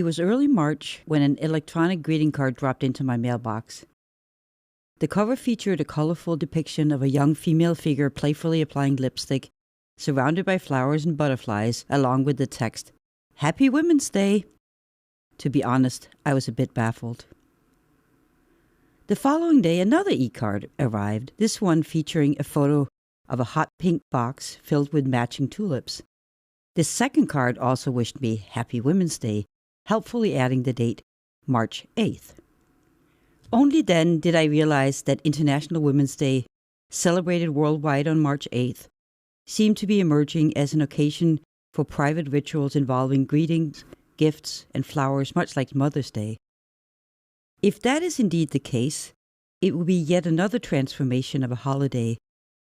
It was early March when an electronic greeting card dropped into my mailbox. The cover featured a colorful depiction of a young female figure playfully applying lipstick, surrounded by flowers and butterflies, along with the text, "Happy Women's Day." To be honest, I was a bit baffled. The following day, another e-card arrived, this one featuring a photo of a hot pink box filled with matching tulips. This second card also wished me Happy Women's Day, helpfully adding the date March 8th. Only then did I realize that International Women's Day, celebrated worldwide on March 8th, seemed to be emerging as an occasion for private rituals involving greetings, gifts, and flowers, much like Mother's Day. If that is indeed the case, it will be yet another transformation of a holiday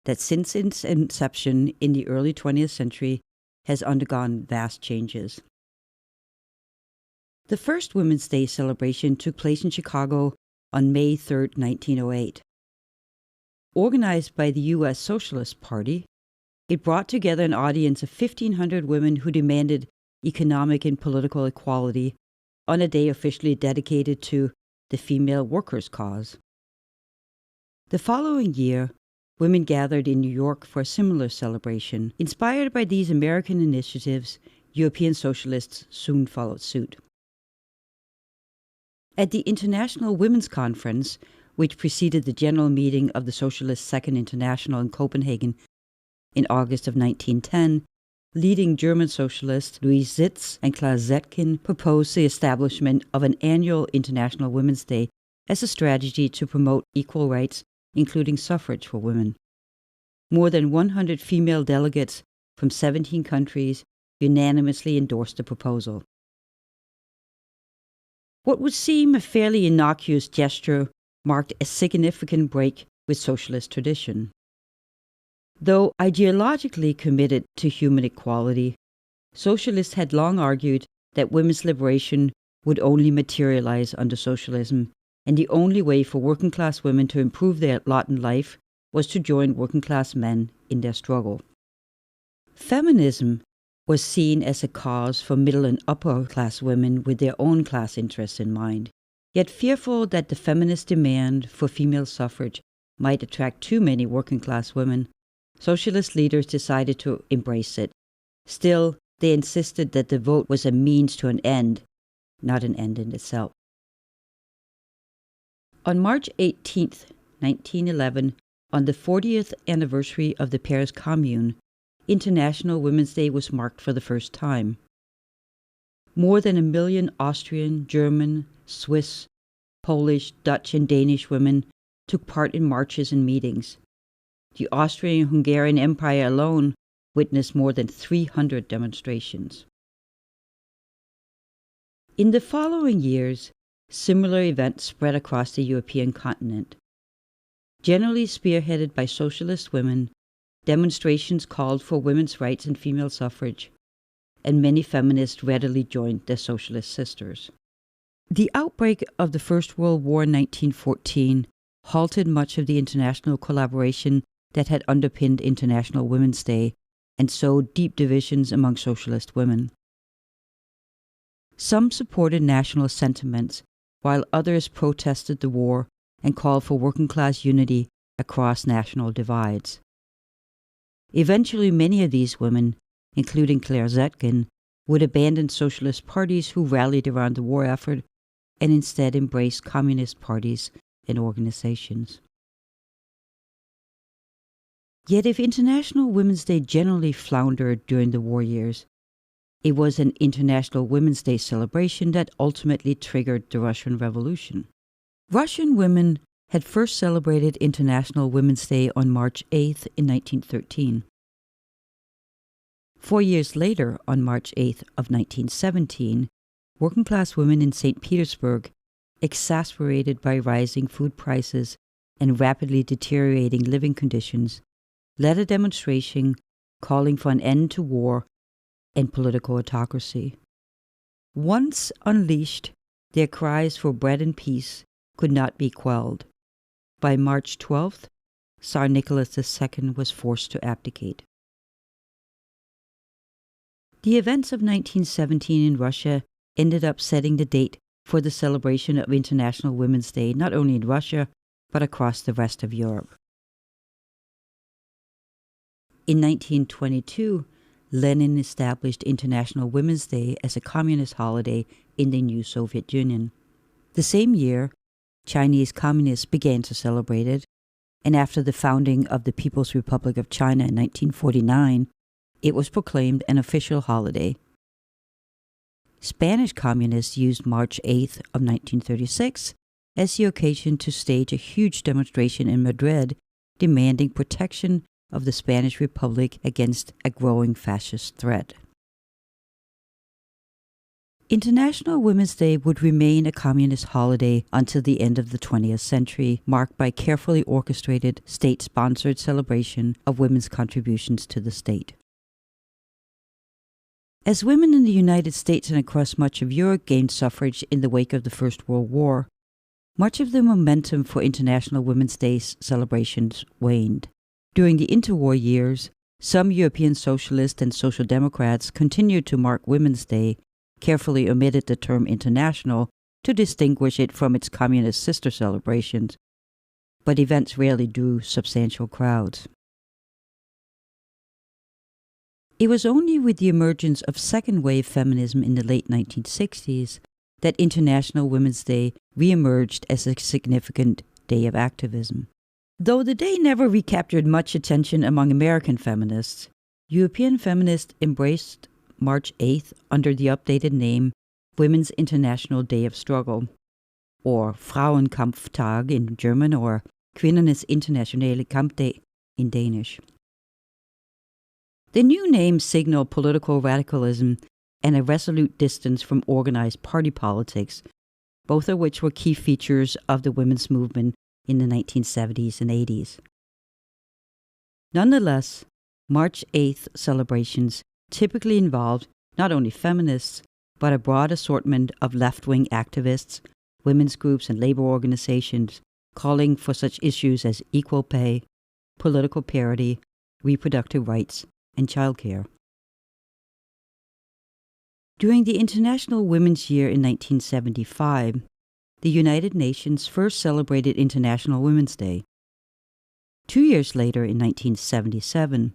that since its inception in the early 20th century has undergone vast changes. The first Women's Day celebration took place in Chicago on May 3, 1908. Organized by the U.S. Socialist Party, it brought together an audience of 1,500 women who demanded economic and political equality on a day officially dedicated to the female workers' cause. The following year, women gathered in New York for a similar celebration. Inspired by these American initiatives, European socialists soon followed suit. At the International Women's Conference, which preceded the general meeting of the Socialist Second International in Copenhagen in August of 1910, leading German socialists Louise Sitz and Claire Zetkin proposed the establishment of an annual International Women's Day as a strategy to promote equal rights, including suffrage for women. More than 100 female delegates from 17 countries unanimously endorsed the proposal. What would seem a fairly innocuous gesture marked a significant break with socialist tradition. Though ideologically committed to human equality, socialists had long argued that women's liberation would only materialize under socialism, and the only way for working-class women to improve their lot in life was to join working-class men in their struggle. Feminism was seen as a cause for middle and upper-class women with their own class interests in mind. Yet fearful that the feminist demand for female suffrage might attract too many working-class women, socialist leaders decided to embrace it. Still, they insisted that the vote was a means to an end, not an end in itself. On March 18, 1911, on the 40th anniversary of the Paris Commune, International Women's Day was marked for the first time. More than 1 million Austrian, German, Swiss, Polish, Dutch, and Danish women took part in marches and meetings. The Austrian-Hungarian Empire alone witnessed more than 300 demonstrations. In the following years, similar events spread across the European continent. Generally spearheaded by socialist women, demonstrations called for women's rights and female suffrage, and many feminists readily joined their socialist sisters. The outbreak of the First World War in 1914 halted much of the international collaboration that had underpinned International Women's Day and sowed deep divisions among socialist women. Some supported national sentiments, while others protested the war and called for working-class unity across national divides. Eventually, many of these women, including Claire Zetkin, would abandon socialist parties who rallied around the war effort and instead embrace communist parties and organizations. Yet if International Women's Day generally floundered during the war years, it was an International Women's Day celebration that ultimately triggered the Russian Revolution. Russian women had first celebrated International Women's Day on March 8th in 1913. 4 years later, on March 8th of 1917, working-class women in St. Petersburg, exasperated by rising food prices and rapidly deteriorating living conditions, led a demonstration calling for an end to war and political autocracy. Once unleashed, their cries for bread and peace could not be quelled. By March 12th, Tsar Nicholas II was forced to abdicate. The events of 1917 in Russia ended up setting the date for the celebration of International Women's Day not only in Russia, but across the rest of Europe. In 1922, Lenin established International Women's Day as a communist holiday in the new Soviet Union. The same year, Chinese communists began to celebrate it, and after the founding of the People's Republic of China in 1949, it was proclaimed an official holiday. Spanish communists used March 8th of 1936 as the occasion to stage a huge demonstration in Madrid demanding protection of the Spanish Republic against a growing fascist threat. International Women's Day would remain a communist holiday until the end of the 20th century, marked by carefully orchestrated, state-sponsored celebration of women's contributions to the state. As women in the United States and across much of Europe gained suffrage in the wake of the First World War, much of the momentum for International Women's Day celebrations waned. During the interwar years, some European socialists and social democrats continued to mark Women's Day, carefully omitted the term international to distinguish it from its communist sister celebrations, but events rarely drew substantial crowds. It was only with the emergence of second-wave feminism in the late 1960s that International Women's Day re-emerged as a significant day of activism. Though the day never recaptured much attention among American feminists, European feminists embraced March 8th under the updated name Women's International Day of Struggle, or Frauenkampftag in German, or Kvinnernes Internationale Kampdag in Danish. The new name signaled political radicalism and a resolute distance from organized party politics, both of which were key features of the women's movement in the 1970s and 80s. Nonetheless, March 8th celebrations typically involved not only feminists, but a broad assortment of left-wing activists, women's groups, and labor organizations calling for such issues as equal pay, political parity, reproductive rights, and childcare. During the International Women's Year in 1975, the United Nations first celebrated International Women's Day. 2 years later, in 1977,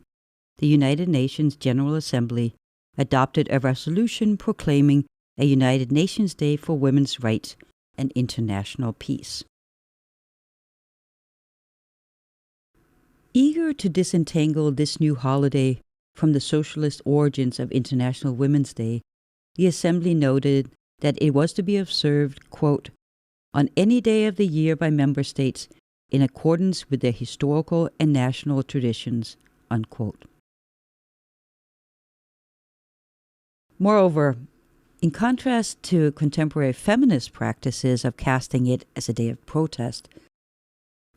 the United Nations General Assembly adopted a resolution proclaiming a United Nations Day for Women's Rights and International Peace. Eager to disentangle this new holiday from the socialist origins of International Women's Day, the Assembly noted that it was to be observed, quote, on any day of the year by member states in accordance with their historical and national traditions, unquote. Moreover, in contrast to contemporary feminist practices of casting it as a day of protest,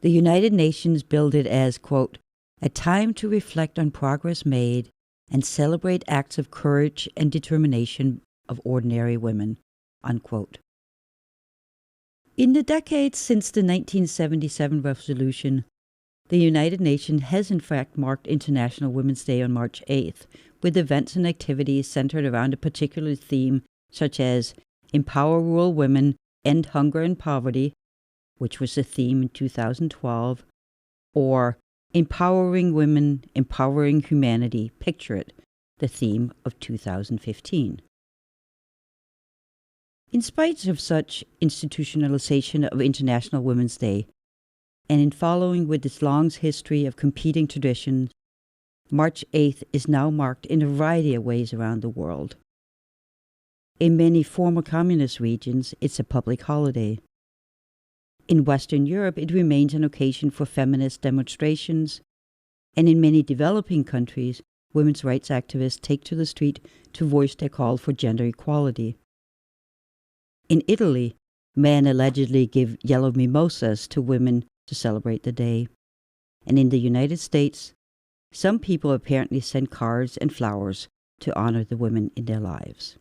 the United Nations billed it as, quote, a time to reflect on progress made and celebrate acts of courage and determination of ordinary women, unquote. In the decades since the 1977 resolution, the United Nations has in fact marked International Women's Day on March 8th, with events and activities centered around a particular theme such as Empower Rural Women, End Hunger and Poverty, which was the theme in 2012, or Empowering Women, Empowering Humanity, Picture It, the theme of 2015. In spite of such institutionalization of International Women's Day, and in following with its long history of competing traditions, March 8th is now marked in a variety of ways around the world. In many former communist regions, it's a public holiday. In Western Europe, it remains an occasion for feminist demonstrations, and in many developing countries, women's rights activists take to the street to voice their call for gender equality. In Italy, men allegedly give yellow mimosas to women to celebrate the day. And in the United States, some people apparently send cards and flowers to honor the women in their lives.